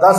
10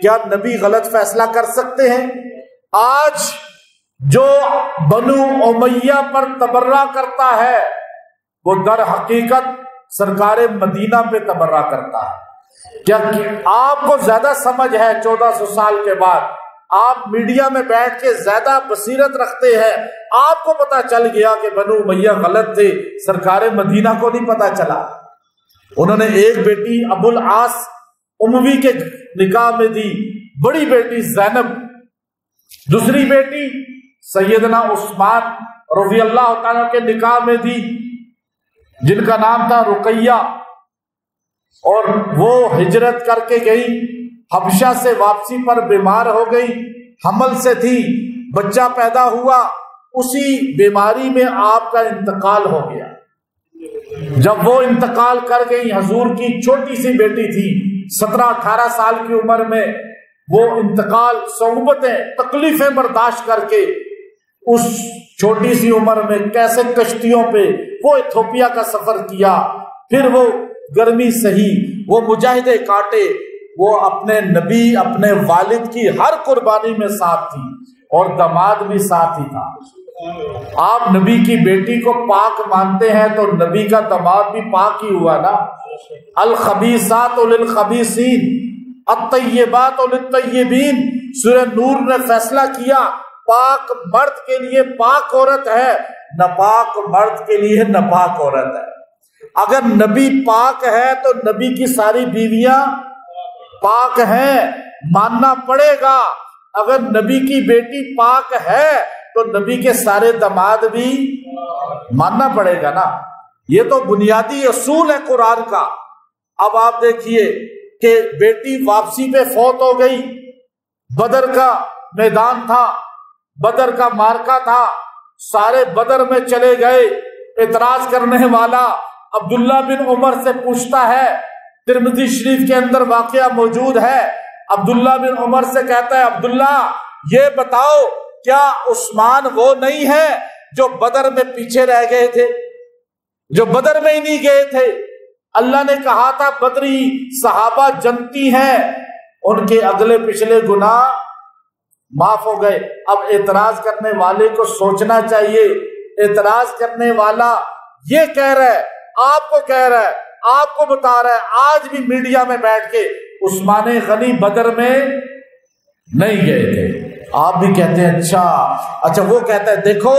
کیا نبی غلط فیصلہ کر سکتے ہیں؟ آج جو بنو امیہ پر تبرہ کرتا ہے وہ در حقیقت سرکار مدینہ پہ تبرہ کرتا ہے۔ کیا آپ کو زیادہ سمجھ ہے 1400 سال کے بعد؟ آپ میڈیا میں بیٹھ کے زیادہ بصیرت رکھتے ہیں، آپ کو پتا چل گیا کہ بنو امیہ غلط تھے، سرکار مدینہ کو نہیں پتا چلا۔ انہوں نے ایک بیٹی ابو العاص اموی کے نکاح میں دی، بڑی بیٹی زینب، دوسری بیٹی سیدنا عثمان رضی اللہ تعالیٰ کے نکاح میں دی جن کا نام تھا رقیہ، اور وہ ہجرت کر کے گئی، حبشہ سے واپسی پر بیمار ہو گئی، حمل سے تھی، بچہ پیدا ہوا، اسی بیماری میں آپ کا انتقال ہو گیا۔ جب وہ انتقال کر گئی، حضور کی چھوٹی سی بیٹی تھی، 17-18 سال کی عمر میں وہ انتقال، صعوبتیں، تکلیفیں برداشت کر کے اس چھوٹی سی عمر میں کیسے کشتیوں پہ وہ ایتھوپیا کا سفر کیا، پھر وہ گرمی سہی، وہ مجاہدے کاٹے، وہ اپنے نبی، اپنے والد کی ہر قربانی میں ساتھ تھی، اور داماد بھی ساتھ ہی تھا۔ آپ نبی کی بیٹی کو پاک مانتے ہیں تو نبی کا داماد بھی پاک ہی ہوا نا۔ الخبیثات للخبیثین الطیبات للطیبین، سورہ نور نے فیصلہ کیا پاک مرد کے لیے پاک عورت ہے، ناپاک مرد کے لیے ناپاک عورت ہے۔ اگر نبی پاک ہے تو نبی کی ساری بیویاں پاک ہیں، ماننا پڑے گا۔ اگر نبی کی بیٹی پاک ہے تو نبی کے سارے داماد بھی ماننا پڑے گا نا۔ یہ تو بنیادی اصول ہے قرآن کا۔ اب آپ دیکھیے کہ بیٹی واپسی پہ فوت ہو گئی، بدر کا میدان تھا، بدر کا مارکا تھا، سارے بدر میں چلے گئے۔ اعتراض کرنے والا عبداللہ بن عمر سے پوچھتا ہے، ترمذی شریف کے اندر واقعہ موجود ہے، عبداللہ بن عمر سے کہتا ہے، عبداللہ یہ بتاؤ کیا عثمان وہ نہیں ہے جو بدر میں پیچھے رہ گئے تھے، جو بدر میں ہی نہیں گئے تھے؟ اللہ نے کہا تھا بدری صحابہ جنتی ہیں، ان کے اگلے پچھلے گناہ معاف ہو گئے۔ اب اعتراض کرنے والے کو سوچنا چاہیے، اعتراض کرنے والا یہ کہہ رہا ہے، آپ کو کہہ رہا ہے، آپ کو بتا رہا ہے، آج بھی میڈیا میں بیٹھ کے عثمان غنی بدر میں نہیں گئے تھے، آپ بھی کہتے ہیں اچھا وہ کہتا ہے دیکھو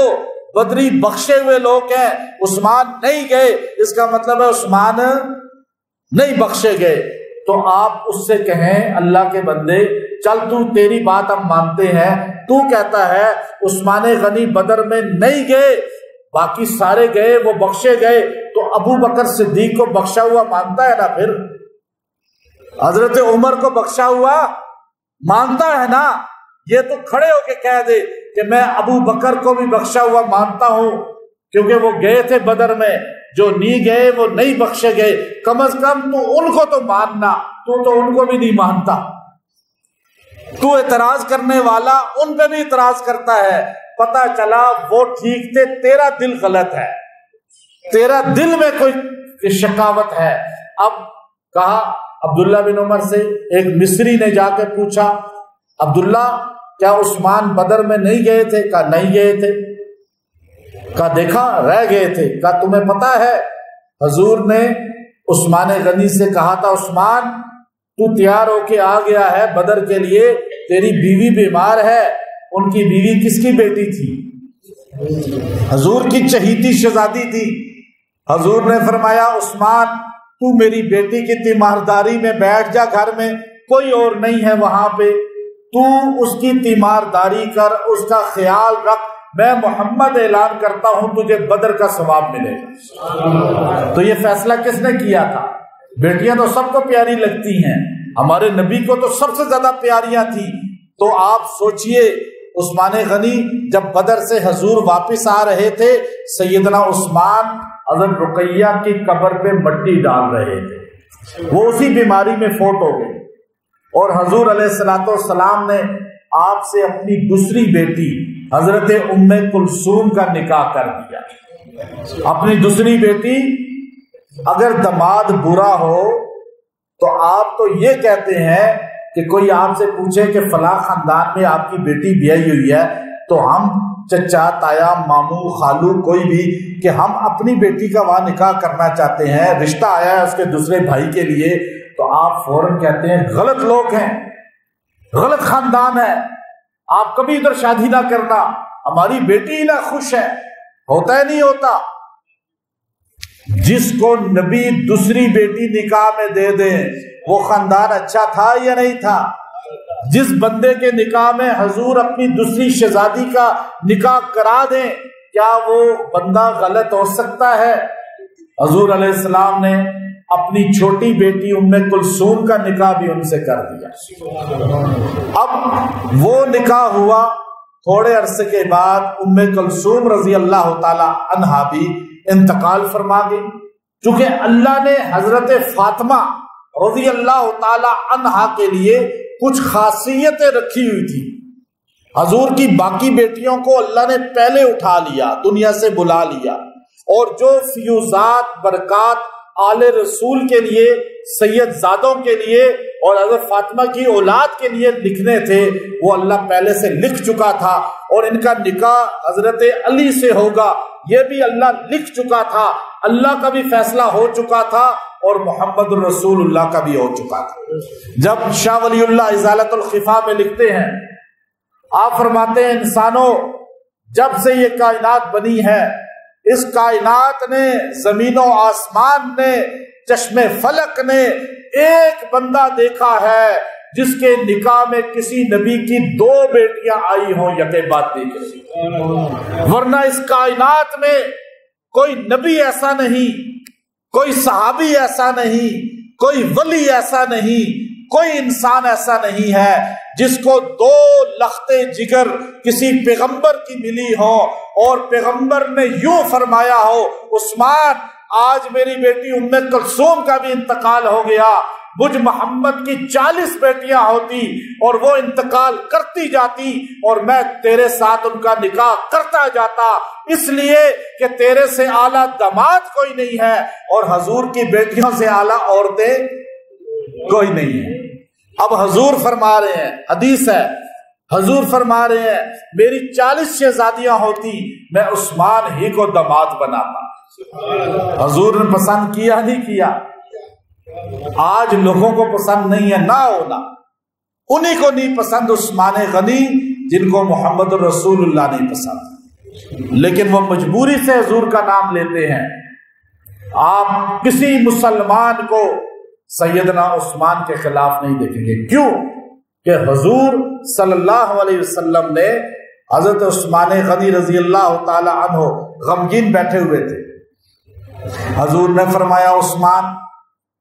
بدری بخشے ہوئے لوگ ہیں، عثمان نہیں گئے، اس کا مطلب ہے عثمان نہیں بخشے گئے۔ تو آپ اس سے کہیں اللہ کے بندے چل تو تیری بات ہم مانتے ہیں، تو کہتا ہے عثمان غنی بدر میں نہیں گئے، باقی سارے گئے، وہ بخشے گئے، تو ابو بکر صدیق کو بخشا ہوا مانتا ہے نا؟ پھر حضرت عمر کو بخشا ہوا مانتا ہے نا؟ یہ تو کھڑے ہو کے کہہ دے کہ میں ابو بکر کو بھی بخشا ہوا مانتا ہوں کیونکہ وہ گئے تھے بدر میں، جو نہیں گئے وہ نہیں بخشے گئے، کم از کم تو ان کو تو ماننا، تو ان کو بھی نہیں مانتا۔ تو اعتراض کرنے والا ان پہ بھی اعتراض کرتا ہے، پتہ چلا وہ ٹھیک تھے، تیرا دل غلط ہے، تیرا دل میں کوئی شقاوت ہے۔ اب کہا عبداللہ بن عمر سے، ایک مصری نے جا کے پوچھا، عبداللہ کیا عثمان بدر میں نہیں گئے تھے؟ کہا نہیں گئے تھے۔ کہا دیکھا رہ گئے تھے۔ کہا تمہیں پتا ہے حضور نے عثمان غنی سے کہا تھا، عثمان تو تیار ہو کے آ گیا ہے بدر کے لیے، تیری بیوی بیمار ہے۔ ان کی بیوی کس کی بیٹی تھی؟ حضور کی چہیتی شہزادی تھی۔ حضور نے فرمایا عثمان تو میری بیٹی کی تیمارداری میں بیٹھ جا، گھر میں کوئی اور نہیں ہے وہاں پہ، تو اس کی تیمارداری کر، اس کا خیال رکھ، میں محمد اعلان کرتا ہوں تجھے بدر کا ثواب ملے گا۔ تو یہ فیصلہ کس نے کیا تھا؟ بیٹیاں تو سب کو پیاری لگتی ہیں، ہمارے نبی کو تو سب سے زیادہ پیاریاں تھیں۔ تو آپ سوچئے عثمان غنی جب بدر سے حضور واپس آ رہے تھے، سیدنا عثمان حضرت رقیہ کی قبر پہ مٹی ڈال رہے تھے، وہ اسی بیماری میں فوت ہو گئی، اور حضور علیہ الصلوۃ والسلام نے آپ سے اپنی دوسری بیٹی حضرت ام کلثوم کا نکاح کر دیا۔ اپنی دوسری بیٹی، اگر داماد برا ہو تو آپ تو یہ کہتے ہیں کہ کوئی آپ سے پوچھے کہ فلاں خاندان میں آپ کی بیٹی بیاہی ہوئی ہے تو ہم چچا تایا ماموں خالو کوئی بھی کہ ہم اپنی بیٹی کا وہاں نکاح کرنا چاہتے ہیں، رشتہ آیا ہے اس کے دوسرے بھائی کے لیے، تو آپ فوراً کہتے ہیں غلط لوگ ہیں، غلط خاندان ہے، آپ کبھی ادھر شادی نہ کرنا، ہماری بیٹی نہ خوش ہے۔ ہوتا ہے نہیں ہوتا؟ جس کو نبی دوسری بیٹی نکاح میں دے دیں وہ خاندان اچھا تھا یا نہیں تھا؟ جس بندے کے نکاح میں حضور اپنی دوسری شہزادی کا نکاح کرا دیں کیا وہ بندہ غلط ہو سکتا ہے؟ حضور علیہ السلام نے اپنی چھوٹی بیٹی ام کلثوم کا نکاح بھی ان سے کر دیا۔ اب وہ نکاح ہوا، تھوڑے عرصے کے بعد ام کلثوم رضی اللہ تعالی عنہا بھی انتقال فرما گئی، چونکہ اللہ نے حضرت فاطمہ رضی اللہ تعالی عنہا کے لیے کچھ خاصیتیں رکھی ہوئی تھی۔ حضور کی باقی بیٹیوں کو اللہ نے پہلے اٹھا لیا، دنیا سے بلا لیا، اور جو فیوزات برکات آل رسول کے لیے، سید زادوں کے لیے اور حضرت فاطمہ کی اولاد کے لیے لکھنے تھے وہ اللہ پہلے سے لکھ چکا تھا، اور ان کا نکاح حضرت علی سے ہوگا یہ بھی اللہ لکھ چکا تھا، اللہ کا بھی فیصلہ ہو چکا تھا اور محمد الرسول اللہ کا بھی ہو چکا تھا۔ جب شاہ ولی اللہ ازالت الخفا میں لکھتے ہیں، آپ فرماتے ہیں انسانوں جب سے یہ کائنات بنی ہے اس کائنات نے، زمین و آسمان نے، چشم فلک نے ایک بندہ دیکھا ہے جس کے نکاح میں کسی نبی کی 2 بیٹیاں آئی ہوں یکے بعد دیکھے، ورنہ اس کائنات میں کوئی نبی ایسا نہیں، کوئی صحابی ایسا نہیں، کوئی ولی ایسا نہیں، کوئی انسان ایسا نہیں ہے جس کو 2 لختے جگر کسی پیغمبر کی ملی ہو اور پیغمبر نے یوں فرمایا ہو عثمان آج میری بیٹی ام کلثوم کا بھی انتقال ہو گیا، مجھ محمد کی 40 بیٹیاں ہوتی اور وہ انتقال کرتی جاتی اور میں تیرے ساتھ ان کا نکاح کرتا جاتا، اس لیے کہ تیرے سے اعلیٰ داماد کوئی نہیں ہے اور حضور کی بیٹیوں سے اعلیٰ عورتیں کوئی نہیں ہے۔ اب حضور فرما رہے ہیں، حدیث ہے، حضور فرما رہے ہیں میری 40 شہزادیاں ہوتی میں عثمان ہی کو داماد بناتا۔ حضور نے پسند کیا نہیں کیا؟ آج لوگوں کو پسند نہیں ہے، نہ ہونا، انہی کو نہیں پسند عثمان غنی جن کو محمد الرسول اللہ نہیں پسند، لیکن وہ مجبوری سے حضور کا نام لیتے ہیں۔ آپ کسی مسلمان کو سیدنا عثمان کے خلاف نہیں دیکھیں گے، کیوں کہ حضور صلی اللہ علیہ وسلم نے حضرت عثمان غنی رضی اللہ تعالی عنہ غمگین بیٹھے ہوئے تھے، حضور نے فرمایا عثمان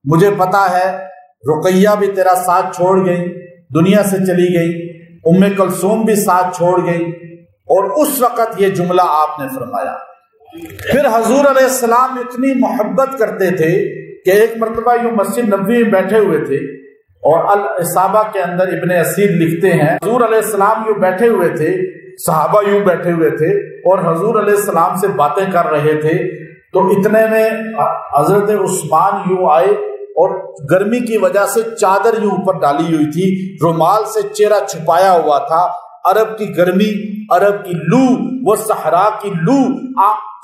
مجھے پتا ہے رقیہ بھی تیرا ساتھ چھوڑ گئی، دنیا سے چلی گئی، ام کلثوم بھی ساتھ چھوڑ گئی، اور اس وقت یہ جملہ آپ نے فرمایا۔ پھر حضور علیہ السلام اتنی محبت کرتے تھے کہ ایک مرتبہ یوں مسجد نبوی میں بیٹھے ہوئے تھے اور الاصابہ کے اندر ابن اسیر لکھتے ہیں حضور علیہ السلام یوں بیٹھے ہوئے تھے، صحابہ یوں بیٹھے ہوئے تھے اور حضور علیہ السلام سے باتیں کر رہے تھے، تو اتنے میں حضرت عثمان یوں آئے اور گرمی کی وجہ سے چادر یوں اوپر ڈالی ہوئی تھی، رومال سے چہرہ چھپایا ہوا تھا، عرب کی گرمی، عرب کی لو، وہ صحرا کی لو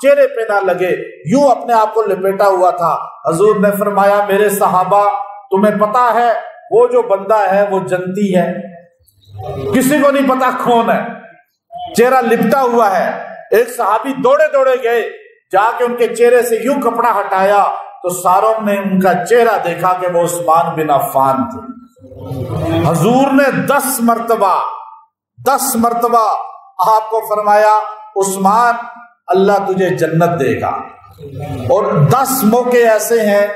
چہرے پہ نہ لگے، یوں اپنے آپ کو لپیٹا ہوا تھا۔ حضور نے فرمایا میرے صحابہ تمہیں پتا ہے وہ جو بندہ ہے وہ جنتی ہے، کسی کو نہیں پتا کون ہے، چہرہ لپٹا ہوا ہے۔ ایک صحابی دوڑے دوڑے گئے، جا کے ان کے چہرے سے یوں کپڑا ہٹایا تو ساروں نے ان کا چہرہ دیکھا کہ وہ عثمان بن عفان تھے۔ حضور نے 10 مرتبہ آپ کو فرمایا عثمان اللہ تجھے جنت دے گا، اور 10 موقع ایسے ہیں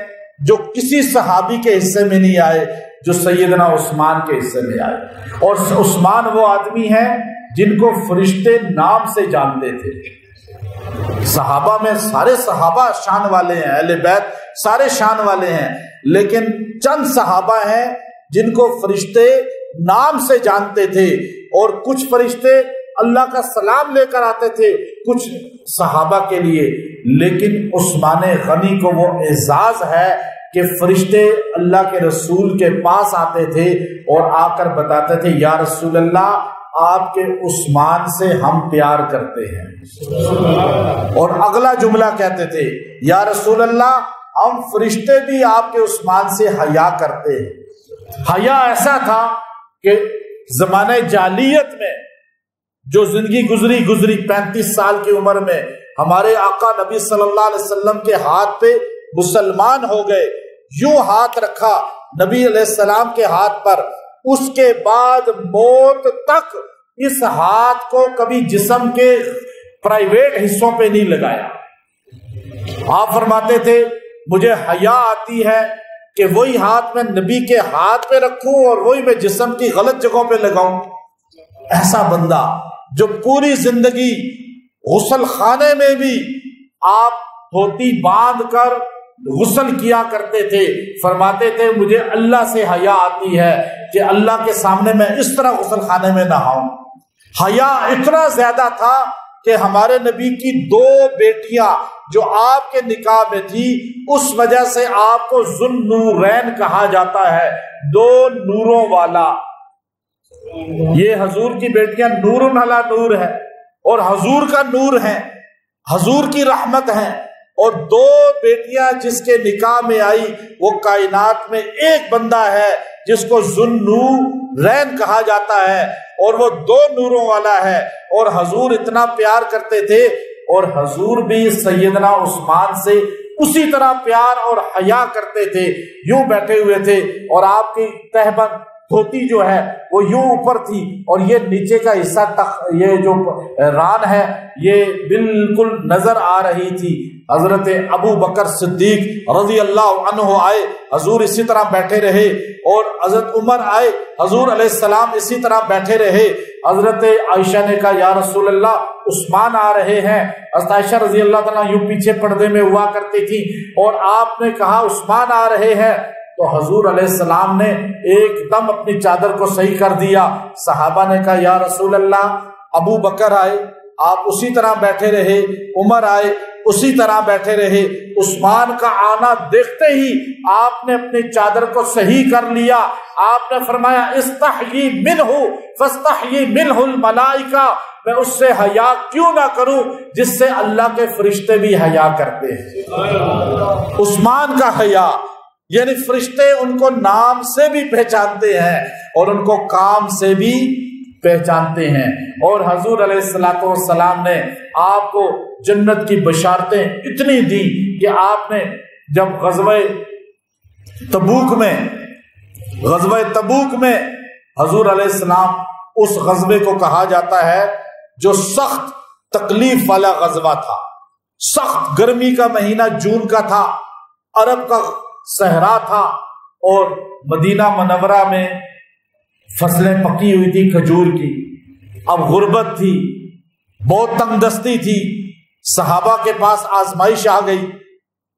جو کسی صحابی کے حصے میں نہیں آئے جو سیدنا عثمان کے حصے میں آئے، اور عثمان وہ آدمی ہیں جن کو فرشتے نام سے جانتے تھے۔ صحابہ میں سارے صحابہ شان والے ہیں، اہل بیت سارے شان والے ہیں، لیکن چند صحابہ ہیں جن کو فرشتے نام سے جانتے تھے، اور کچھ فرشتے اللہ کا سلام لے کر آتے تھے کچھ صحابہ کے لیے، لیکن عثمان غنی کو وہ اعزاز ہے کہ فرشتے اللہ کے رسول کے پاس آتے تھے اور آ کر بتاتے تھے یا رسول اللہ آپ کے عثمان سے ہم پیار کرتے ہیں، اور اگلا جملہ کہتے تھے یا رسول اللہ ہم فرشتے بھی آپ کے عثمان سے حیا کرتے ہیں۔ حیا ایسا تھا کہ زمانہ جاہلیت میں جو زندگی گزری 35 سال کی عمر میں ہمارے آقا نبی صلی اللہ علیہ وسلم کے ہاتھ پہ مسلمان ہو گئے، یوں ہاتھ رکھا نبی علیہ السلام کے ہاتھ پر، اس کے بعد موت تک اس ہاتھ کو کبھی جسم کے پرائیویٹ حصوں پہ نہیں لگایا۔ آپ فرماتے تھے مجھے حیا آتی ہے کہ وہی ہاتھ میں نبی کے ہاتھ پہ رکھوں اور وہی میں جسم کی غلط جگہوں پہ لگاؤں۔ ایسا بندہ جو پوری زندگی غسل خانے میں بھی آپ دھوتی باندھ کر غسل کیا کرتے تھے، فرماتے تھے مجھے اللہ سے حیا آتی ہے کہ اللہ کے سامنے میں اس طرح غسل خانے میں نہاؤں۔ حیا اتنا زیادہ تھا کہ ہمارے نبی کی 2 بیٹیاں جو آپ کے نکاح میں تھی، اس وجہ سے آپ کو ذوالنورین کہا جاتا ہے، 2 نوروں والا۔ یہ حضور کی بیٹیاں نور علی نور ہے اور حضور کا نور ہے، حضور کی رحمت ہے، اور 2 بیٹیاں جس کے نکاح میں آئی وہ کائنات میں ایک بندہ ہے جس کو ذوالنورین کہا جاتا ہے، اور وہ 2 نوروں والا ہے، اور حضور اتنا پیار کرتے تھے، اور حضور بھی سیدنا عثمان سے اسی طرح پیار اور حیا کرتے تھے، یوں بیٹھے ہوئے تھے، اور آپ کی تہبند دھوتی جو ہے وہ یوں اوپر تھی، اور یہ نیچے کا حصہ تک یہ جو ران ہے یہ بالکل نظر آ رہی تھی۔ حضرت ابو بکر صدیق رضی اللہ عنہ آئے، حضور اسی طرح بیٹھے رہے، اور حضرت عمر آئے، حضور علیہ السلام اسی طرح بیٹھے رہے۔ حضرت عائشہ نے کہا یا رسول اللہ عثمان آ رہے ہیں۔ حضرت عائشہ رضی اللہ تعالیٰ یوں پیچھے پردے میں ہوا کرتی تھی، اور آپ نے کہا عثمان آ رہے ہیں، تو حضور علیہ السلام نے ایک دم اپنی چادر کو صحیح کر دیا۔ صحابہ نے کہا یا رسول اللہ ابو بکر آئے، آپ اسی طرح بیٹھے رہے، عمر آئے اسی طرح بیٹھے رہے، عثمان کا آنا دیکھتے ہی آپ نے اپنی چادر کو صحیح کر لیا۔ آپ نے فرمایا استحیی منہ فاستحیی منہ الملائکہ، میں اس سے حیا کیوں نہ کروں جس سے اللہ کے فرشتے بھی حیا کرتے ہیں۔ عثمان کا حیا، یعنی فرشتے ان کو نام سے بھی پہچانتے ہیں اور ان کو کام سے بھی پہچانتے ہیں۔ اور حضور علیہ الصلوۃ والسلام نے آپ کو جنت کی بشارتیں اتنی دی کہ آپ نے جب غزوہ تبوک میں حضور علیہ السلام، اس غزوے کو کہا جاتا ہے جو سخت تکلیف والا غزوہ تھا، سخت گرمی کا مہینہ جون کا تھا، عرب کا صحرا تھا، اور مدینہ منورہ میں فصلیں پکی ہوئی تھی کھجور کی، اب غربت تھی، بہت تنگ دستی تھی، صحابہ کے پاس آزمائش آ گئی،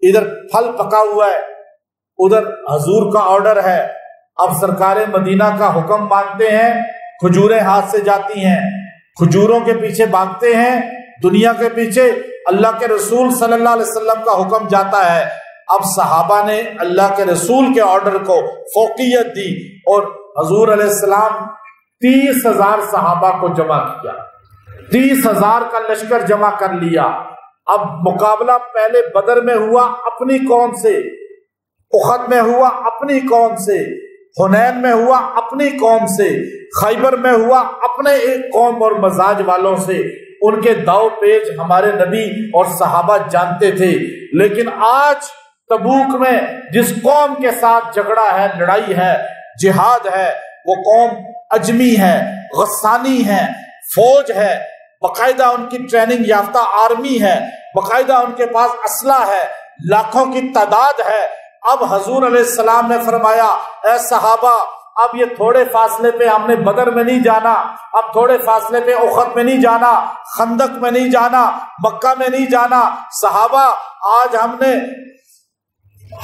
ادھر پھل پکا ہوا ہے، ادھر حضور کا آرڈر ہے، اب سرکار مدینہ کا حکم مانتے ہیں، کھجوریں ہاتھ سے جاتی ہیں، کھجوروں کے پیچھے بھاگتے ہیں، دنیا کے پیچھے اللہ کے رسول صلی اللہ علیہ وسلم کا حکم جاتا ہے۔ اب صحابہ نے اللہ کے رسول کے آرڈر کو فوقیت دی، اور حضور علیہ السلام 30,000 صحابہ کو جمع کیا، 30,000 کا لشکر جمع کر لیا۔ اب مقابلہ پہلے بدر میں ہوا اپنی قوم سے، احد میں ہوا اپنی قوم سے، حنین میں ہوا اپنی قوم سے، خیبر میں ہوا اپنے ایک قوم اور مزاج والوں سے۔ ان کے داؤ پیچ ہمارے نبی اور صحابہ جانتے تھے، لیکن آج تبوک میں جس قوم کے ساتھ جھگڑا ہے، لڑائی ہے، جہاد ہے، وہ قوم اجمی ہے، غسانی ہے، فوج ہے، باقاعدہ ان کی ٹریننگ یافتہ آرمی ہے، باقاعدہ ان کے پاس اسلحہ ہے، لاکھوں کی تعداد ہے۔ اب حضور علیہ السلام نے فرمایا اے صحابہ، اب یہ تھوڑے فاصلے پہ ہم نے بدر میں نہیں جانا، اب تھوڑے فاصلے پہ احد میں نہیں جانا، خندق میں نہیں جانا، مکہ میں نہیں جانا۔ صحابہ آج ہم نے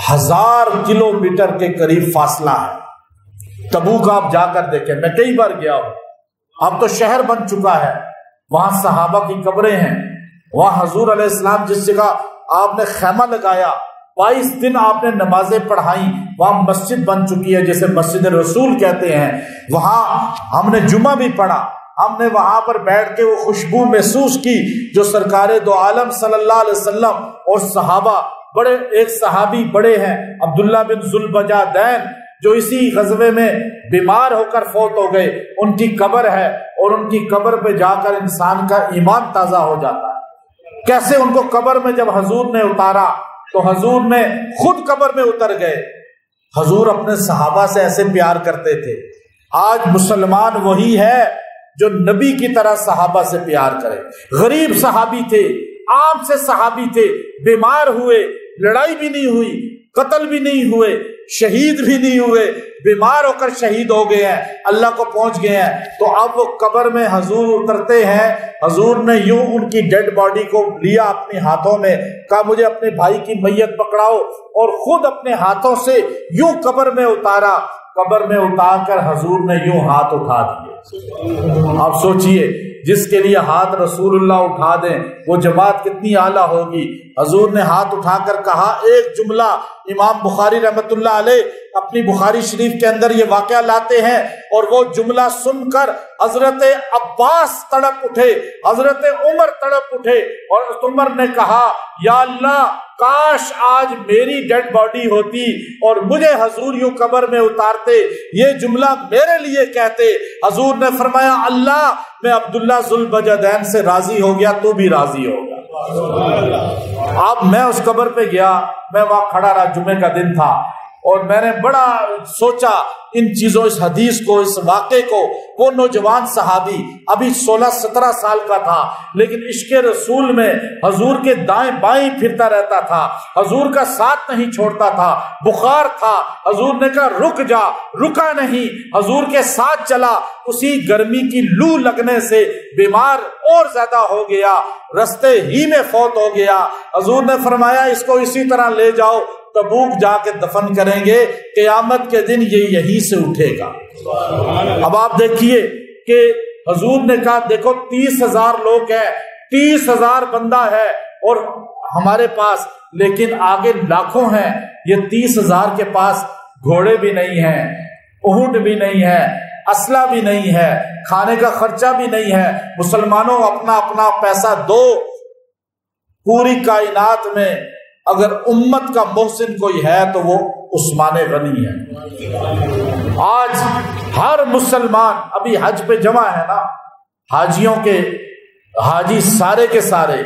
1000 کلومیٹر کے قریب فاصلہ ہے، تبوک آپ جا کر دیکھیں، میں کئی بار گیا ہوں، اب تو شہر بن چکا ہے، وہاں صحابہ کی قبریں ہیں، وہاں حضور علیہ السلام جس جگہ آپ نے خیمہ لگایا 22 دن آپ نے نمازیں پڑھائیں، وہاں مسجد بن چکی ہے جسے مسجد رسول کہتے ہیں، وہاں ہم نے جمعہ بھی پڑھا، ہم نے وہاں پر بیٹھ کے وہ خوشبو محسوس کی جو سرکار دو عالم صلی اللہ علیہ وسلم اور صحابہ، بڑے ایک صحابی بڑے ہیں عبداللہ بن ذوالبجادین جو اسی غزوے میں بیمار ہو کر فوت ہو گئے، ان کی قبر ہے اور ان کی قبر پہ جا کر انسان کا ایمان تازہ ہو جاتا ہے۔ کیسے ان کو قبر میں جب حضور نے اتارا تو حضور نے خود قبر میں اتر گئے۔ حضور اپنے صحابہ سے ایسے پیار کرتے تھے۔ آج مسلمان وہی ہے جو نبی کی طرح صحابہ سے پیار کرے۔ غریب صحابی تھے، عام سے صحابی تھے، بیمار ہوئے، لڑائی بھی نہیں ہوئی، قتل بھی نہیں ہوئے، شہید بھی نہیں ہوئے، بیمار ہو کر شہید ہو گئے ہیں، اللہ کو پہنچ گئے ہیں۔ تو اب وہ قبر میں حضور اترتے ہیں، حضور نے یوں ان کی ڈیڈ باڈی کو لیا اپنے ہاتھوں میں، کہا مجھے اپنے بھائی کی میت پکڑاؤ، اور خود اپنے ہاتھوں سے یوں قبر میں اتارا۔ قبر میں اتار کر حضور نے یوں ہاتھ اٹھا دیے۔ آپ سوچئے جس کے لیے ہاتھ رسول اللہ اٹھا دیں وہ جماعت کتنی اعلیٰ ہوگی۔ حضور نے ہاتھ اٹھا کر کہا ایک جملہ، امام بخاری رحمۃ اللہ علیہ اپنی بخاری شریف کے اندر یہ واقعہ لاتے ہیں، اور وہ جملہ سن کر حضرت عباس تڑپ اٹھے، حضرت عمر تڑپ اٹھے، اور عمر نے کہا یا اللہ کاش آج میری ڈیڈ باڈی ہوتی اور مجھے حضور یوں قبر میں اتارتے، یہ جملہ میرے لیے کہتے۔ حضور نے فرمایا اللہ میں عبداللہ ذوالبجادین سے راضی ہو گیا، تو بھی راضی ہوگا۔ اب میں اس قبر پہ گیا، میں وہاں کھڑا رہا، جمعے کا دن تھا، اور میں نے بڑا سوچا ان چیزوں، اس حدیث کو، اس واقعے کو۔ وہ نوجوان صحابی ابھی 16-17 سال کا تھا، لیکن عشق رسول میں حضور کے دائیں بائیں پھرتا رہتا تھا، حضور کا ساتھ نہیں چھوڑتا تھا، بخار تھا، حضور نے کہا رک جا، رکا نہیں، حضور کے ساتھ چلا، اسی گرمی کی لو لگنے سے بیمار اور زیادہ ہو گیا، رستے ہی میں فوت ہو گیا۔ حضور نے فرمایا اس کو اسی طرح لے جاؤ، تبوک جا کے دفن کریں گے، قیامت کے دن یہ یہیں سے اٹھے گا۔ اب آپ دیکھیے کہ حضور نے کہا دیکھو 30,000 لوگ ہیں، 30,000 بندہ ہے اور ہمارے پاس، لیکن آگے لاکھوں ہیں، یہ 30,000 کے پاس گھوڑے بھی نہیں ہیں، اونٹ بھی نہیں ہے، اسلحہ بھی نہیں ہے، کھانے کا خرچہ بھی نہیں ہے۔ مسلمانوں اپنا اپنا پیسہ دو۔ پوری کائنات میں اگر امت کا محسن کوئی ہے تو وہ عثمان غنی ہے۔ آج ہر مسلمان، ابھی حج پہ جمع ہے نا، حاجیوں کے حاجی سارے کے سارے،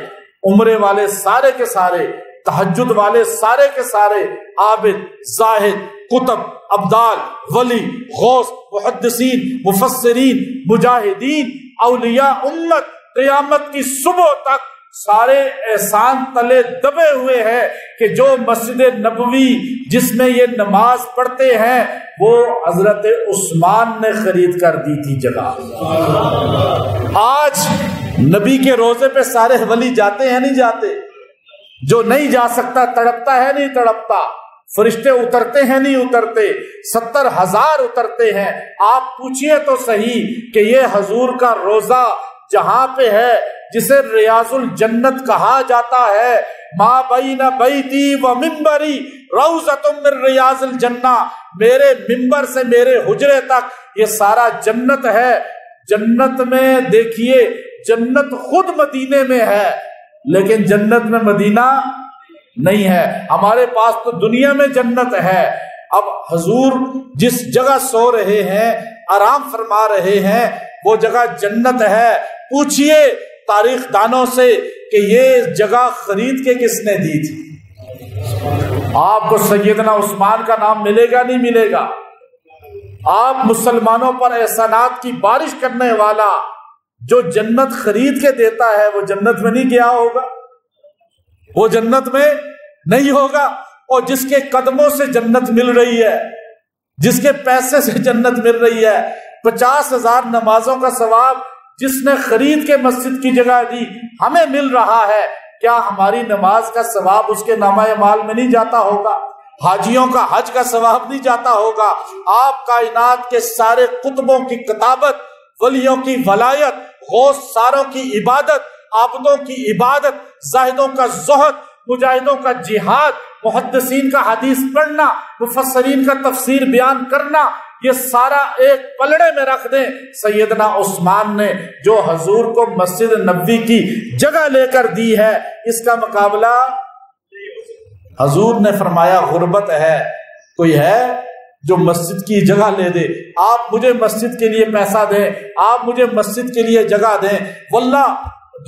عمرے والے سارے کے سارے، تہجد والے سارے کے سارے، عابد، زاہد، کتب، ابدال، ولی، غوث، محدثین، مفسرین، مجاہدین، اولیاء امت، قیامت کی صبح تک سارے احسان تلے دبے ہوئے ہیں کہ جو مسجد نبوی جس میں یہ نماز پڑھتے ہیں وہ حضرت عثمان نے خرید کر دی تھی جگہ۔ آج نبی کے روزے پہ سارے ولی جاتے ہیں نہیں جاتے؟ جو نہیں جا سکتا تڑپتا ہے نہیں تڑپتا؟ فرشتے اترتے ہیں نہیں اترتے؟ 70,000 اترتے ہیں۔ آپ پوچھئے تو صحیح کہ یہ حضور کا روزہ جہاں پہ ہے جسے ریاض الجنت کہا جاتا ہے، ما بین بیتی و منبری روضۃ من ریاض الجنہ، میرے منبر سے میرے حجرے تک یہ سارا جنت ہے۔ جنت میں دیکھیے، جنت خود مدینے میں ہے لیکن جنت میں مدینہ نہیں ہے۔ ہمارے پاس تو دنیا میں جنت ہے۔ اب حضور جس جگہ سو رہے ہیں، آرام فرما رہے ہیں، وہ جگہ جنت ہے۔ پوچھئے تاریخ دانوں سے کہ یہ جگہ خرید کے کس نے دی تھی؟ آپ کو سیدنا عثمان کا نام ملے گا نہیں ملے گا؟ آپ مسلمانوں پر احسانات کی بارش کرنے والا جو جنت خرید کے دیتا ہے وہ جنت میں نہیں گیا ہوگا؟ وہ جنت میں نہیں ہوگا؟ اور جس کے قدموں سے جنت مل رہی ہے، جس کے پیسے سے جنت مل رہی ہے، 50,000 نمازوں کا ثواب جس نے خرید کے مسجد کی جگہ دی ہمیں مل رہا ہے، کیا ہماری نماز کا ثواب اس کے نامہ اعمال میں نہیں جاتا ہوگا؟ حاجیوں کا حج کا ثواب نہیں جاتا ہوگا؟ آپ کائنات کے سارے قطبوں کی کتابت، ولیوں کی ولایت، غوث ساروں کی عبادت، عابدوں کی عبادت، زاہدوں کا زہد، مجاہدوں کا جہاد، محدثین کا حدیث پڑھنا، مفسرین کا تفسیر بیان کرنا، یہ سارا ایک پلڑے میں رکھ دیں۔ سیدنا عثمان نے جو حضور کو مسجد نبوی کی جگہ لے کر دی ہے، اس کا مقابلہ حضور نے فرمایا غربت ہے، کوئی ہے جو مسجد کی جگہ لے دے؟ آپ مجھے مسجد کے لیے پیسہ دیں، آپ مجھے مسجد کے لیے جگہ دیں، واللہ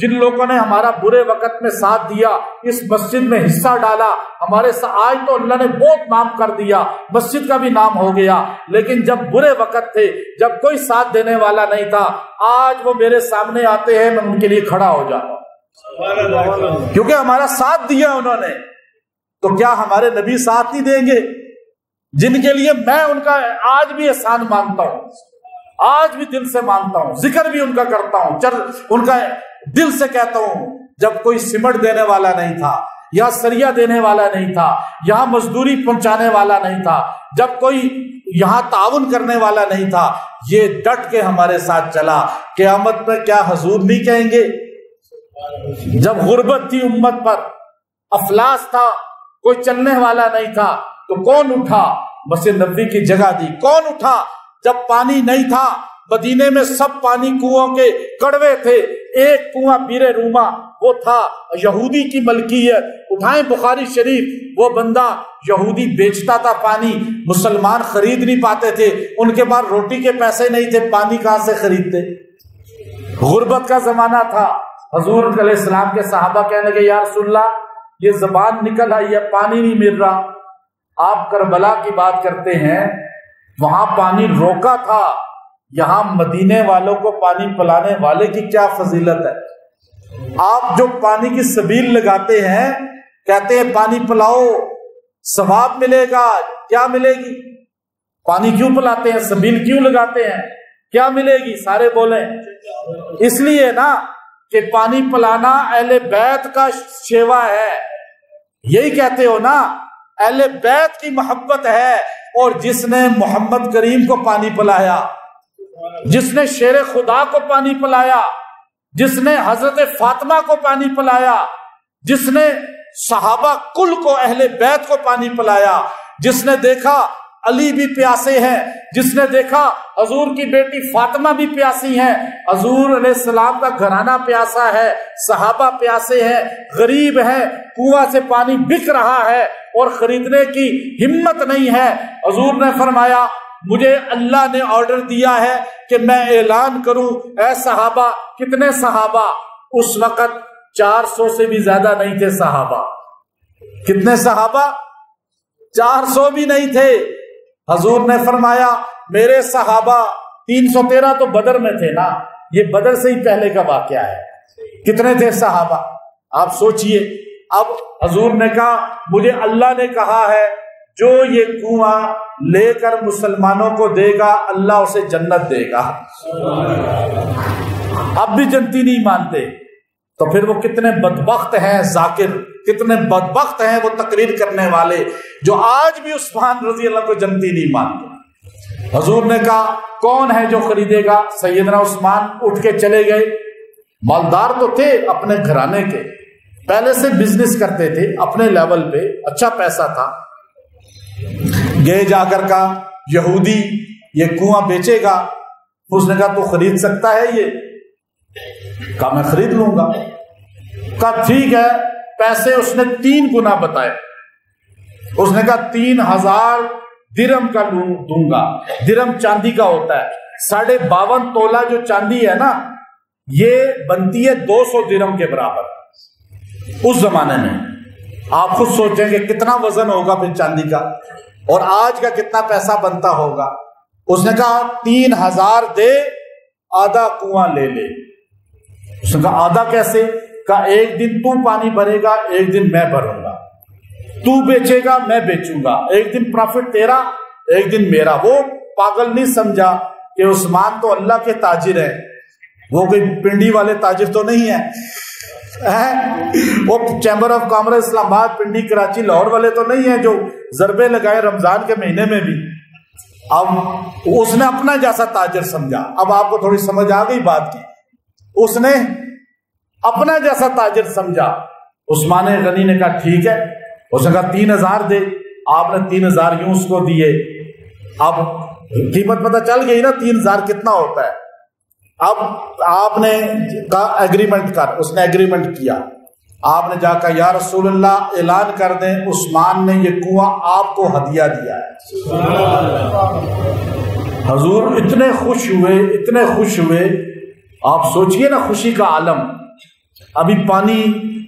جن لوگوں نے ہمارا برے وقت میں ساتھ دیا، اس مسجد میں حصہ ڈالا، ہمارے آج تو اللہ نے بہت نام کر دیا، مسجد کا بھی نام ہو گیا، لیکن جب برے وقت تھے، جب کوئی ساتھ دینے والا نہیں تھا، آج وہ میرے سامنے آتے ہیں، میں ان کے لیے کھڑا ہو جاتا ہوں کیونکہ ہمارا ساتھ دیا انہوں نے۔ تو کیا ہمارے نبی ساتھ نہیں دیں گے، جن کے لیے میں ان کا آج بھی احسان مانتا ہوں، آج بھی دل سے مانتا ہوں، ذکر بھی ان کا کرتا ہوں، ان کا دل سے کہتا ہوں۔ جب کوئی سمٹ دینے والا نہیں تھا، یا سریا دینے والا نہیں تھا، یہاں مزدوری پہنچانے والا نہیں تھا، جب کوئی یہاں تعاون کرنے والا نہیں تھا، یہ ڈٹ کے ہمارے ساتھ چلا، قیامت میں کیا حضور نہیں کہیں گے؟ جب غربت تھی امت پر، افلاس تھا، کوئی چلنے والا نہیں تھا، تو کون اٹھا مسجد نبوی کی جگہ دی؟ کون اٹھا جب پانی نہیں تھا؟ مدینے میں سب پانی کنووں کے کڑوے تھے، ایک کنواں پیر روما وہ تھا یہودی کی ملکیت۔ اٹھائیں بخاری شریف، وہ بندہ یہودی بیچتا تھا پانی، مسلمان خرید نہیں پاتے تھے، ان کے پاس روٹی کے پیسے نہیں تھے، پانی کہاں سے خریدتے؟ غربت کا زمانہ تھا۔ حضور علیہ السلام کے صحابہ کہنے لگے یا رسول اللہ یہ زبان نکل آئی ہے، پانی نہیں مل رہا۔ آپ کربلا کی بات کرتے ہیں، وہاں پانی روکا تھا، یہاں مدینے والوں کو پانی پلانے والے کی کیا فضیلت ہے؟ آپ جو پانی کی سبیل لگاتے ہیں، کہتے ہیں پانی پلاؤ ثواب ملے گا، کیا ملے گی؟ پانی کیوں پلاتے ہیں؟ سبیل کیوں لگاتے ہیں؟ کیا ملے گی؟ سارے بولیں۔ اس لیے نا کہ پانی پلانا اہل بیت کا شیوا ہے، یہی کہتے ہو نا، اہل بیت کی محبت ہے۔ اور جس نے محمد کریم کو پانی پلایا، جس نے شیر خدا کو پانی پلایا، جس نے حضرت فاطمہ کو پانی پلایا، جس نے صحابہ کل کو، اہل بیت کو پانی پلایا، جس نے دیکھا علی بھی پیاسے ہیں، جس نے دیکھا حضور کی بیٹی فاطمہ بھی پیاسی ہیں، حضور علیہ السلام کا گھرانہ پیاسا ہے، صحابہ پیاسے ہیں، غریب ہیں، کنواں سے پانی بک رہا ہے اور خریدنے کی ہمت نہیں ہے۔ حضور نے فرمایا مجھے اللہ نے آرڈر دیا ہے کہ میں اعلان کروں، اے صحابہ، کتنے صحابہ؟ اس وقت 400 سے بھی زیادہ نہیں تھے صحابہ۔ کتنے صحابہ؟ 400 بھی نہیں تھے۔ حضور نے فرمایا میرے صحابہ 313 تو بدر میں تھے نا، یہ بدر سے ہی پہلے کا واقعہ ہے۔ کتنے تھے صحابہ؟ آپ سوچئے۔ اب حضور نے کہا مجھے اللہ نے کہا ہے جو یہ کنواں لے کر مسلمانوں کو دے گا اللہ اسے جنت دے گا۔ اب بھی جنتی نہیں مانتے، تو پھر وہ کتنے بدبخت ہیں ذاکر، کتنے بدبخت ہیں وہ تقریر کرنے والے جو آج بھی عثمان رضی اللہ کو جنتی نہیں مانتے۔ حضور نے کہا کون ہے جو خریدے گا؟ سیدنا عثمان اٹھ کے چلے گئے۔ مالدار تو تھے اپنے گھرانے کے، پہلے سے بزنس کرتے تھے اپنے لیول پہ، اچھا پیسہ تھا۔ گئے جا کر کہا یہودی یہ کنواں بیچے گا؟ اس نے کہا تو خرید سکتا ہے یہ؟ کہا میں خرید لوں گا۔ کہا ٹھیک ہے، پیسے اس نے 3 گنا بتائے۔ اس نے کہا 3000 درہم کا دوں گا۔ درہم چاندی کا ہوتا ہے، 52.5 تولہ جو چاندی ہے نا، یہ بنتی ہے 200 درہم کے برابر اس زمانے میں۔ آپ خود سوچیں کہ کتنا وزن ہوگا پھر چاندی کا، اور آج کا کتنا پیسہ بنتا ہوگا۔ اس نے کہا 3000 دے، آدھا کنواں لے لے۔ اس نے کہا آدھا کیسے؟ کہا ایک دن تو پانی بھرے گا، ایک دن میں بھروں گا، تو بیچے گا میں بیچوں گا، ایک دن پروفٹ تیرا ایک دن میرا۔ وہ پاگل نہیں سمجھا کہ عثمان تو اللہ کے تاجر ہیں، وہ کوئی پنڈی والے تاجر تو نہیں ہیں، وہ چیمبر آف کامرس اسلام آباد، پنڈی، کراچی، لاہور والے تو نہیں ہیں جو ضربے لگائے رمضان کے مہینے میں بھی۔ اب اس نے اپنا جیسا تاجر سمجھا۔ اب آپ کو تھوڑی سمجھ آ گئی بات کی، اس نے اپنا جیسا تاجر سمجھا عثمان غنی نے کہا ٹھیک ہے، اس نے کہا 3000 دے، آپ نے 3000 یوں اس کو دیے۔ اب قیمت پتہ چل گئی نا 3000 کتنا ہوتا ہے۔ اب آپ نے کہا ایگریمنٹ کر، اس نے ایگریمنٹ کیا۔ آپ نے جا کہا یا رسول اللہ اعلان کر دیں عثمان نے یہ کنواں آپ کو ہدیہ دیا ہے۔ حضور اتنے خوش ہوئے، اتنے خوش ہوئے، آپ سوچئے نا خوشی کا عالم۔ ابھی پانی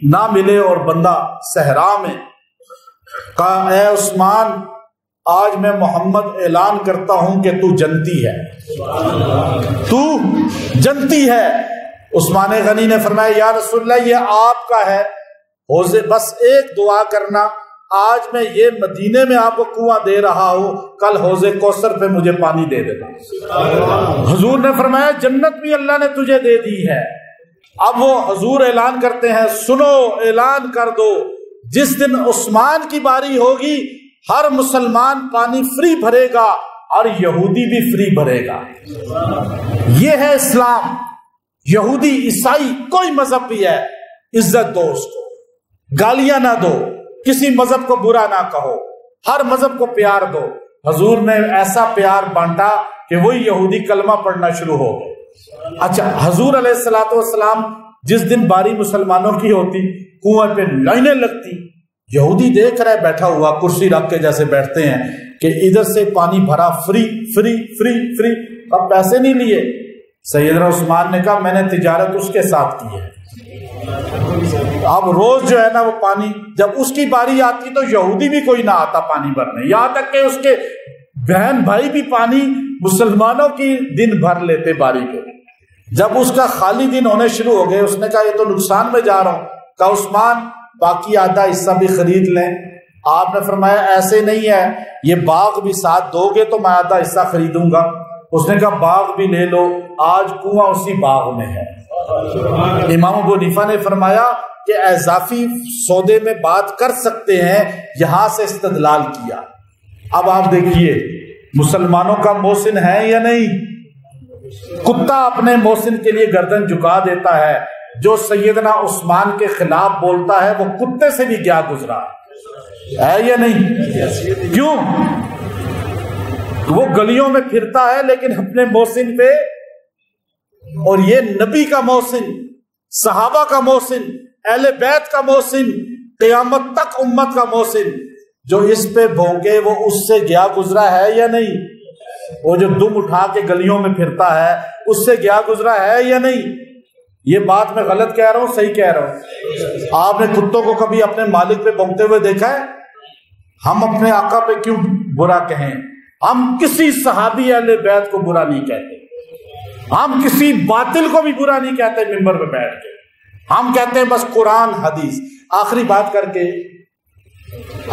نہ ملے اور بندہ صحرا میں، کہا اے عثمان آج میں محمد اعلان کرتا ہوں کہ تو جنتی ہے، تو جنتی ہے۔ عثمان غنی نے فرمایا یا رسول اللہ یہ آپ کا ہے، حوض بس ایک دعا کرنا، آج میں یہ مدینے میں آپ کو کنواں دے رہا ہوں، کل حوض کوثر پہ مجھے پانی دے دینا۔ حضور نے فرمایا جنت بھی اللہ نے تجھے دے دی ہے۔ اب وہ حضور اعلان کرتے ہیں سنو اعلان کر دو، جس دن عثمان کی باری ہوگی ہر مسلمان پانی فری بھرے گا اور یہودی بھی فری بھرے گا۔ یہ ہے اسلام۔ یہودی عیسائی کوئی مذہب بھی ہے، عزت دو اس کو، گالیاں نہ دو، کسی مذہب کو برا نہ کہو، ہر مذہب کو پیار دو۔ حضور نے ایسا پیار بانٹا کہ وہی یہودی کلمہ پڑھنا شروع ہو گئے۔ اچھا حضور علیہ الصلوۃ والسلام جس دن باری مسلمانوں کی ہوتی کنویں پہ لائنیں لگتی، یہودی دیکھ رہے بیٹھا ہوا کرسی رکھ کے جیسے بیٹھتے ہیں کہ ادھر سے پانی بھرا فری فری فری فری، اب پیسے نہیں لیے۔ سیدنا عثمان نے کہا میں نے تجارت اس کے ساتھ کی ہے، اب روز جو ہے نا وہ پانی، جب اس کی باری آتی تو یہودی بھی کوئی نہ آتا پانی بھرنے، یہاں تک کہ اس کے بہن بھائی بھی پانی مسلمانوں کی دن بھر لیتے باری پہ۔ جب اس کا خالی دن ہونے شروع ہو گئے اس نے کہا یہ تو نقصان میں جا رہا ہوں۔ کہا عثمان باقی آدھا حصہ بھی خرید لیں۔ آپ نے فرمایا ایسے نہیں ہے، یہ باغ بھی ساتھ دو گے تو میں آدھا حصہ خریدوں گا۔ اس نے کہا باغ بھی لے لو، آج کنواں اسی باغ میں ہے۔ امام ابو حنیفہ نے فرمایا کہ اضافی سودے میں بات کر سکتے ہیں، یہاں سے استدلال کیا۔ اب آپ دیکھیے مسلمانوں کا محسن ہے یا نہیں؟ کتا اپنے محسن کے لیے گردن جھکا دیتا ہے، جو سیدنا عثمان کے خلاف بولتا ہے وہ کتے سے بھی کیا گزرا ہے یا نہیں؟ کیوں؟ وہ گلیوں میں پھرتا ہے لیکن اپنے محسن پہ، اور یہ نبی کا محسن، صحابہ کا محسن، اہل بیت کا محسن، قیامت تک امت کا محسن، جو اس پہ بھونکے وہ اس سے گیا گزرا ہے یا نہیں؟ وہ جو دم اٹھا کے گلیوں میں پھرتا ہے اس سے گیا گزرا ہے یا نہیں؟ یہ بات میں غلط کہہ رہا ہوں صحیح کہہ رہا ہوں؟ آپ نے کتوں کو کبھی اپنے مالک پہ بھونکتے ہوئے دیکھا ہے؟ ہم اپنے آقا پہ کیوں برا کہیں؟ ہم کسی صحابی اہل بیت کو برا نہیں کہتے، ہم کسی باطل کو بھی برا نہیں کہتے منبر پہ بیٹھ کے، ہم کہتے ہیں بس قرآن حدیث۔ آخری بات کر کے،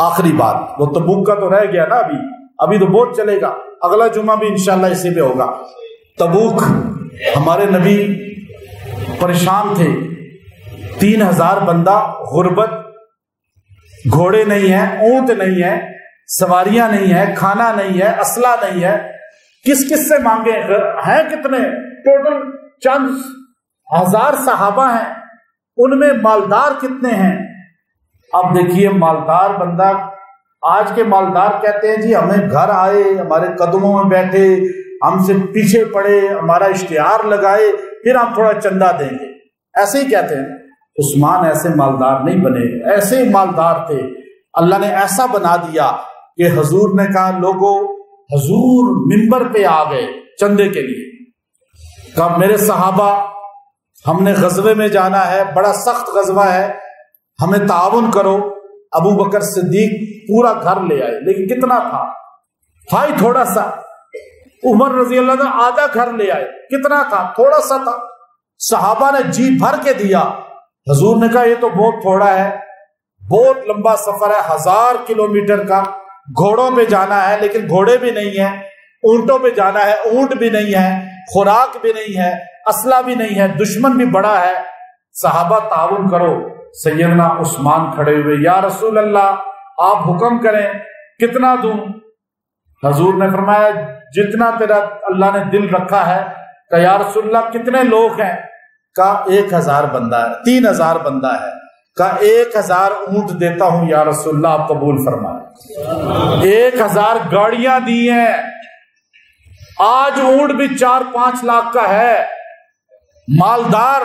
آخری بات، وہ تبوک کا تو رہ گیا نا، ابھی تو بہت چلے گا، اگلا جمعہ بھی انشاءاللہ اسی پہ ہوگا۔ تبوک ہمارے نبی پریشان تھے، 3000 بندہ، غربت، گھوڑے نہیں ہیں، اونٹ نہیں ہیں، سواریاں نہیں ہیں، کھانا نہیں ہے، اسلحہ نہیں ہے، کس کس سے مانگے ہیں؟ کتنے ٹوٹل؟ چند ہزار صحابہ ہیں، ان میں مالدار کتنے ہیں؟ اب دیکھیے مالدار بندہ، آج کے مالدار کہتے ہیں جی ہمیں گھر آئے، ہمارے قدموں میں بیٹھے، ہم سے پیچھے پڑے، ہمارا اشتہار لگائے، پھر ہم تھوڑا چندہ دیں گے، ایسے ہی کہتے ہیں۔ عثمان ایسے مالدار نہیں بنے، ایسے مالدار تھے، اللہ نے ایسا بنا دیا کہ حضور نے کہا لوگوں، حضور منبر پہ آ گئے چندے کے لیے، کہا میرے صحابہ ہم نے غزوے میں جانا ہے، بڑا سخت غزوہ ہے، ہمیں تعاون کرو۔ ابو بکر صدیق پورا گھر لے آئے، لیکن کتنا تھا ہی تھوڑا سا۔ عمر رضی اللہ عنہ آدھا گھر لے آئے، کتنا تھا؟ تھوڑا سا تھا۔ صحابہ نے جی بھر کے دیا، حضور نے کہا یہ تو بہت تھوڑا ہے، بہت لمبا سفر ہے، 1000 کلومیٹر کا، گھوڑوں پہ جانا ہے لیکن گھوڑے بھی نہیں ہیں، اونٹوں پہ جانا ہے اونٹ بھی نہیں ہے، خوراک بھی نہیں ہے، اسلحہ بھی نہیں ہے، دشمن بھی بڑا ہے، صحابہ تعاون کرو۔ سیدنا عثمان کھڑے ہوئے، یا رسول اللہ آپ حکم کریں کتنا دوں؟ حضور نے فرمایا جتنا تیرا اللہ نے دل رکھا ہے۔ کہ یا رسول اللہ کتنے لوگ ہیں؟ کہا 1000 بندہ ہے، 3000 بندہ ہے۔ کا 1000 اونٹ دیتا ہوں یا رسول اللہ، آپ قبول فرمائیں۔ 1000 گاڑیاں دی ہیں، آج اونٹ بھی 4-5 لاکھ کا ہے، مالدار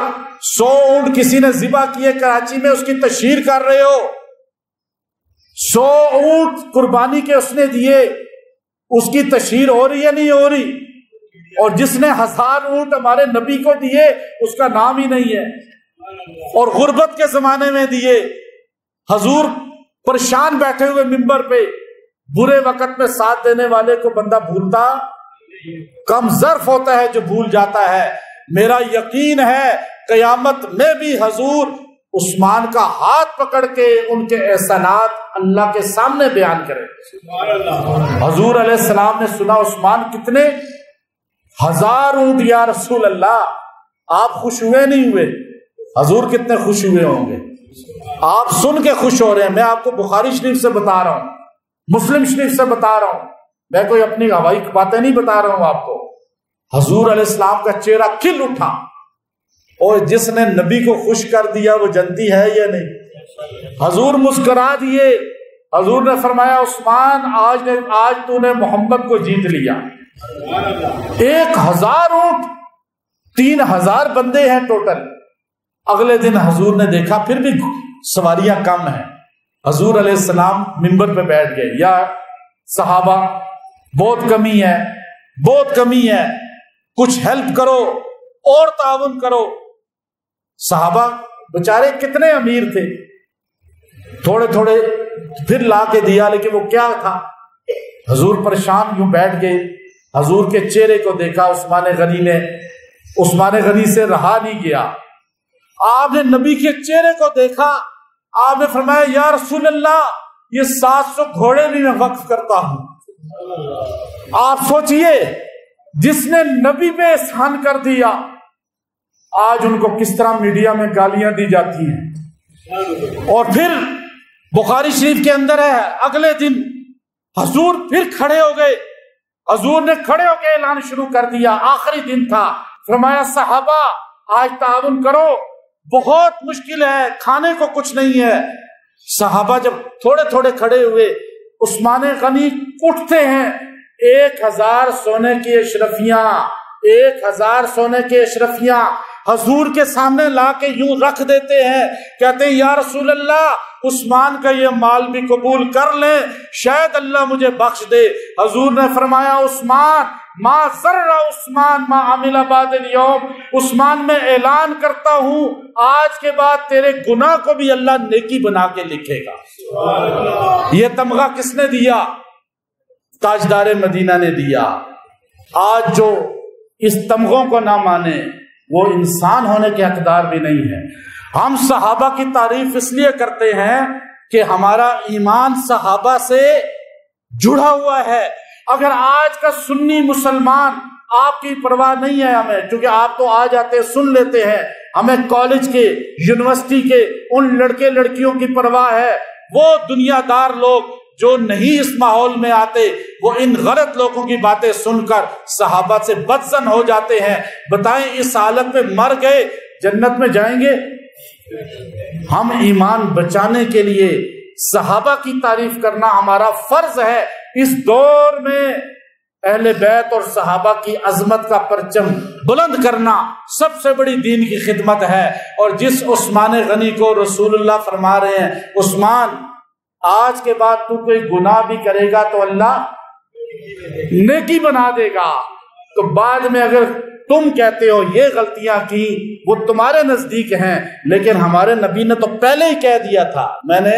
100 اونٹ کسی نے ذبح کیے کراچی میں، اس کی تشہیر کر رہے ہو، 100 اونٹ قربانی کے اس نے دیے، اس کی تشہیر ہو رہی ہے نہیں ہو رہی؟ اور جس نے 1000 اونٹ ہمارے نبی کو دیے اس کا نام ہی نہیں ہے، اور غربت کے زمانے میں دیے۔ حضور پریشان بیٹھے ہوئے منبر پہ، برے وقت میں ساتھ دینے والے کو بندہ بھولتا کم ظرف ہوتا ہے جو بھول جاتا ہے۔ میرا یقین ہے قیامت میں بھی حضور عثمان کا ہاتھ پکڑ کے ان کے احسانات اللہ کے سامنے بیان کرے۔ حضور علیہ السلام نے سنا عثمان کتنے؟ 1000 اونٹ یا رسول اللہ، آپ خوش ہوئے نہیں ہوئے؟ حضور کتنے خوش ہوئے ہوں گے؟ آپ سن کے خوش ہو رہے ہیں، میں آپ کو بخاری شریف سے بتا رہا ہوں، مسلم شریف سے بتا رہا ہوں، میں کوئی اپنی ہوائی باتیں نہیں بتا رہا ہوں آپ کو۔ حضور علیہ السلام کا چہرہ کھل اٹھا، اور جس نے نبی کو خوش کر دیا وہ جنتی ہے یا نہیں؟ حضور مسکرا دیے، حضور نے فرمایا عثمان آج تو نے محمد کو جیت لیا۔ 1000 اونٹ، 3000 بندے ہیں ٹوٹل۔ اگلے دن حضور نے دیکھا پھر بھی سواریاں کم ہیں، حضور علیہ السلام منبر پہ بیٹھ گئے، یا صحابہ بہت کمی ہے، بہت کمی ہے، کچھ ہیلپ کرو اور تعاون کرو۔ صحابہ بیچارے کتنے امیر تھے، تھوڑے تھوڑے پھر لا کے دیا، لیکن وہ کیا تھا؟ حضور پریشان یوں بیٹھ گئے، حضور کے چہرے کو دیکھا عثمان غنی نے، عثمان غنی سے رہا نہیں گیا، آپ نے نبی کے چہرے کو دیکھا، آپ نے فرمایا یا رسول اللہ یہ 700 گھوڑے بھی میں وقف کرتا ہوں۔ آپ سوچئے جس نے نبی پہ احسان کر دیا، آج ان کو کس طرح میڈیا میں گالیاں دی جاتی ہیں۔ اور پھر بخاری شریف کے اندر ہے، اگلے دن حضور پھر کھڑے ہو گئے، حضور نے کھڑے ہو کے اعلان شروع کر دیا، آخری دن تھا، فرمایا صحابہ آج تعاون کرو، بہت مشکل ہے، کھانے کو کچھ نہیں ہے۔ صحابہ جب تھوڑے تھوڑے کھڑے ہوئے، عثمان غنی اٹھتے ہیں، 1000 سونے کی اشرفیاں، 1000 سونے کے اشرفیاں حضور کے سامنے لا کے یوں رکھ دیتے ہیں، کہتے ہیں یا رسول اللہ عثمان کا یہ مال بھی قبول کر لیں، شاید اللہ مجھے بخش دے۔ حضور نے فرمایا عثمان ما ذر عثمان ما عمل بعد اليوم، عثمان میں اعلان کرتا ہوں آج کے بعد تیرے گناہ کو بھی اللہ نیکی بنا کے لکھے گا۔ یہ تمغہ کس نے دیا؟ تاجدار مدینہ نے دیا۔ آج جو اس تمغوں کو نہ مانے وہ انسان ہونے کے حقدار بھی نہیں ہے۔ ہم صحابہ کی تعریف اس لیے کرتے ہیں کہ ہمارا ایمان صحابہ سے جڑا ہوا ہے۔ اگر آج کا سنی مسلمان، آپ کی پرواہ نہیں ہے ہمیں، کیونکہ آپ تو آ جاتے ہیں سن لیتے ہیں، ہمیں کالج کے، یونیورسٹی کے ان لڑکے لڑکیوں کی پرواہ ہے۔ وہ دنیا دار لوگ جو نہیں اس ماحول میں آتے، وہ ان غلط لوگوں کی باتیں سن کر صحابہ سے بدظن ہو جاتے ہیں۔ بتائیں اس حالت میں مر گئے جنت میں جائیں گے؟ ہم ایمان بچانے کے لیے صحابہ کی تعریف کرنا ہمارا فرض ہے۔ اس دور میں اہل بیت اور صحابہ کی عظمت کا پرچم بلند کرنا سب سے بڑی دین کی خدمت ہے۔ اور جس عثمان غنی کو رسول اللہ فرما رہے ہیں عثمان آج کے بعد تو کوئی گناہ بھی کرے گا تو اللہ نیکی بنا دے گا، تو بعد میں اگر تم کہتے ہو یہ غلطیاں کی وہ تمہارے نزدیک ہیں، لیکن ہمارے نبی نے تو پہلے ہی کہہ دیا تھا۔ میں نے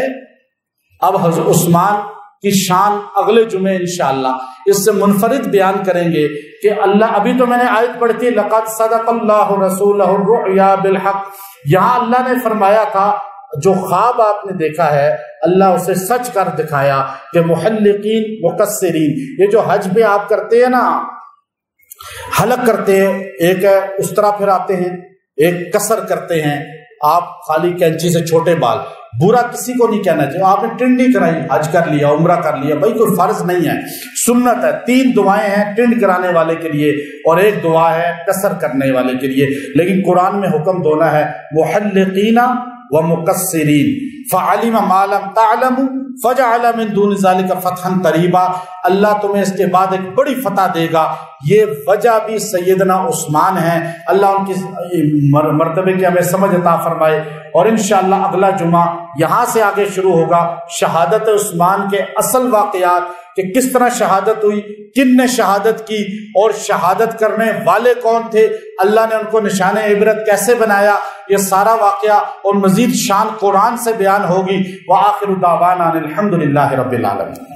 اب حضرت عثمان کی شان اگلے جمعے انشاءاللہ اس سے منفرد بیان کریں گے کہ اللہ، ابھی تو میں نے آیت پڑھی تھی لقد صدق اللہ رسولہ الرؤیا بالحق، یہاں اللہ نے فرمایا تھا جو خواب آپ نے دیکھا ہے اللہ اسے سچ کر دکھایا کہ محلقین مقصرین، یہ جو حج پہ آپ کرتے ہیں نا، حلق کرتے ہیں، ایک اس طرح پھر آتے ہیں، ایک قصر کرتے ہیں، آپ خالی کینچی سے چھوٹے بال، برا کسی کو نہیں کہنا چاہیے، آپ نے ٹنڈی کرائی، حج کر لیا، عمرہ کر لیا، بھائی کوئی فرض نہیں ہے، سنت ہے۔ 3 دعائیں ہیں ٹنڈ کرانے والے کے لیے اور ایک دعا ہے قصر کرنے والے کے لیے، لیکن قرآن میں حکم دونا ہے محلقین ومقصرین فعلم ما لم تعلموا فجعل من دون ذلك فتحا قریبا۔ اللہ تمہیں اس کے بعد ایک بڑی فتح دے گا۔ یہ وجہ بھی سیدنا عثمان ہیں، اللہ ان کی مرتبے کی ہمیں سمجھ عطا فرمائے۔ اور انشاءاللہ اگلا جمعہ یہاں سے آگے شروع ہوگا شہادت عثمان کے اصل واقعات، کہ کس طرح شہادت ہوئی، کن نے شہادت کی، اور شہادت کرنے والے کون تھے، اللہ نے ان کو نشان عبرت کیسے بنایا، یہ سارا واقعہ اور مزید شان قرآن سے بیان ہوگی۔ وآخر دعوانا الحمدللہ رب العالمین۔